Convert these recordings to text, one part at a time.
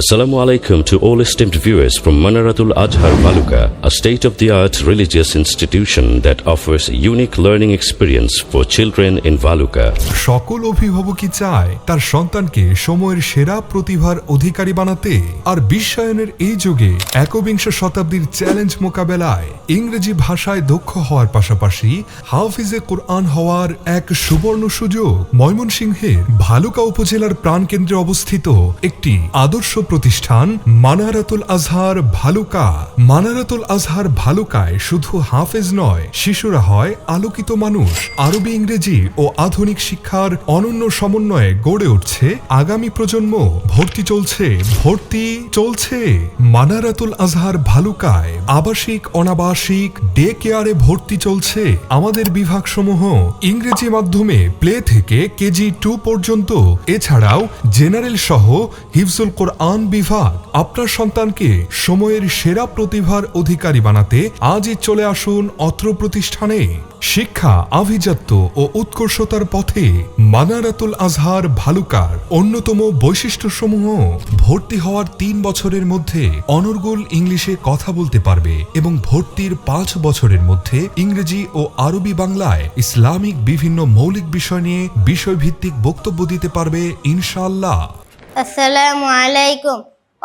Assalamu alaikum to all esteemed viewers from Manaratul Azhar Baluka, a state-of-the-art religious institution that offers a unique learning experience for children in Baluka. সকল অভিভাবকই চায় তার সন্তানকে সময়ের সেরা প্রতিভার অধিকারী বানাতে, আর বিশ্বায়নের এই যুগে একবিংশ শতাব্দীর চ্যালেঞ্জ মোকাবেলায় ইংরেজি ভাষায় দক্ষ হওয়ার পাশাপাশি হাফিজে কোরআন হওয়ার এক সুবর্ণ সুযোগ ময়মনসিংহের ভালুকা উপজেলার প্রাণকেন্দ্রে অবস্থিত একটি আদর্শ প্রতিষ্ঠান মানারাতুল আজহার ভালুকা। মানারাতুল আজহার ভালুকায় শুধু হাফেজ নয়, শিশুরা হয় আলোকিত মানুষ। আরবি, ইংরেজি ও আধুনিক শিক্ষার অনন্য সমন্বয়ে গড়ে উঠছে আগামী প্রজন্ম। ভর্তি চলছে মানারাতুল আজহার ভালুকায়। আবাসিক, অনাবাসিক, ডে কেয়ারে ভর্তি চলছে। আমাদের বিভাগসমূহ ইংরেজি মাধ্যমে প্লে থেকে কেজি 2 পর্যন্ত, এছাড়াও জেনারেল সহ হিফজুল কোরআন বিভাগ। আপনার সন্তানকে সময়ের সেরা প্রতিভার অধিকারী বানাতে আজই চলে আসুন অত্র প্রতিষ্ঠানে। শিক্ষা আভিজাত্য ও উৎকর্ষতার পথে মানারাতুল আজহার ভালুকার অন্যতম বৈশিষ্ট্যসমূহ: ভর্তি হওয়ার 3 বছরের মধ্যে অনর্গল ইংলিশে কথা বলতে পারবে এবং ভর্তির 5 বছরের মধ্যে ইংরেজি ও আরবি, বাংলায় ইসলামিক বিভিন্ন মৌলিক বিষয় নিয়ে বিষয়ভিত্তিক বক্তব্য দিতে পারবে ইনশাআল্লাহ। Assalamu alaikum.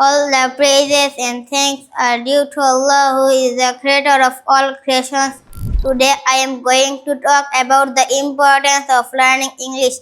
All the praises and thanks are due to Allah, who is the creator of all creations. Today I am going to talk about the importance of learning English.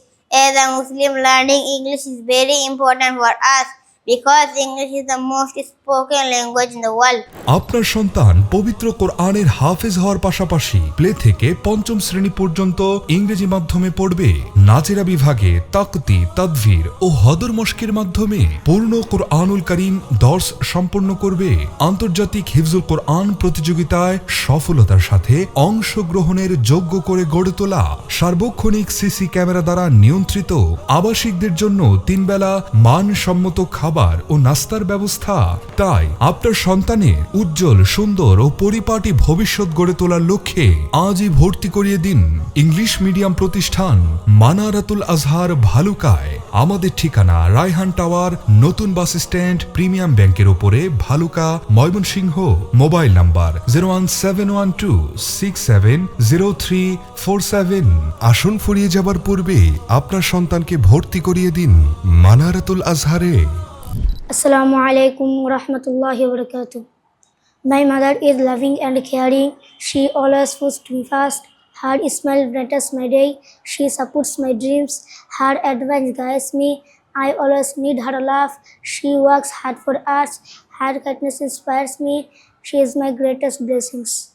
As a Muslim, learning English is very important for us because English is the most spoken language in the world. আপনার সন্তান পবিত্র কোরআনের হাফেজ হওয়ার পাশাপাশি play থেকে 5ম শ্রেণী পর্যন্ত ইংরেজি মাধ্যমে পড়বে। নাজেরা বিভাগে তাকতি, তাদভির ও হদর মশকের মাধ্যমে পূর্ণ কোরআনুল কারীম দর্স সম্পন্ন করবে। আন্তর্জাতিক হিফজুল কোরআন প্রতিযোগিতায় সফলতার সাথে অংশগ্রহণের যোগ্য করে গড়ে তোলা। সার্বক্ষণিক সিসি ক্যামেরা দ্বারা নিয়ন্ত্রিত। আবাসিকদের জন্য 3 বেলা মানসম্মত খাবার ও নাস্তার ব্যবস্থা। তাই আপনার সন্তানের উজ্জ্বল, সুন্দর ও পরিপাটি ভবিষ্যৎ গড়ে তোলার লক্ষ্যে আজই ভর্তি করিয়ে দিন ইংলিশ মিডিয়াম প্রতিষ্ঠান মানারাতুল আজহার ভালুকায়। আমাদের ঠিকানা রায়হান টাওয়ার, নতুন বাস স্ট্যান্ড, প্রিমিয়াম ব্যাংকের উপরে, ভালুকা, ময়মনসিংহ। Mobile number 01712670347। আসুন ফুরিয়ে যাবার পূর্বে আপনার সন্তানকে ভর্তি করিয়ে দিন মানারাতুল আজহারে। Assalamu alaikum warahmatullahi wabarakatuh. My mother is loving and caring. She always puts me first. Her smile brightens my day. She supports my dreams. Her advice guides me. I always need her love. She works hard for us. Her kindness inspires me. She is my greatest blessings.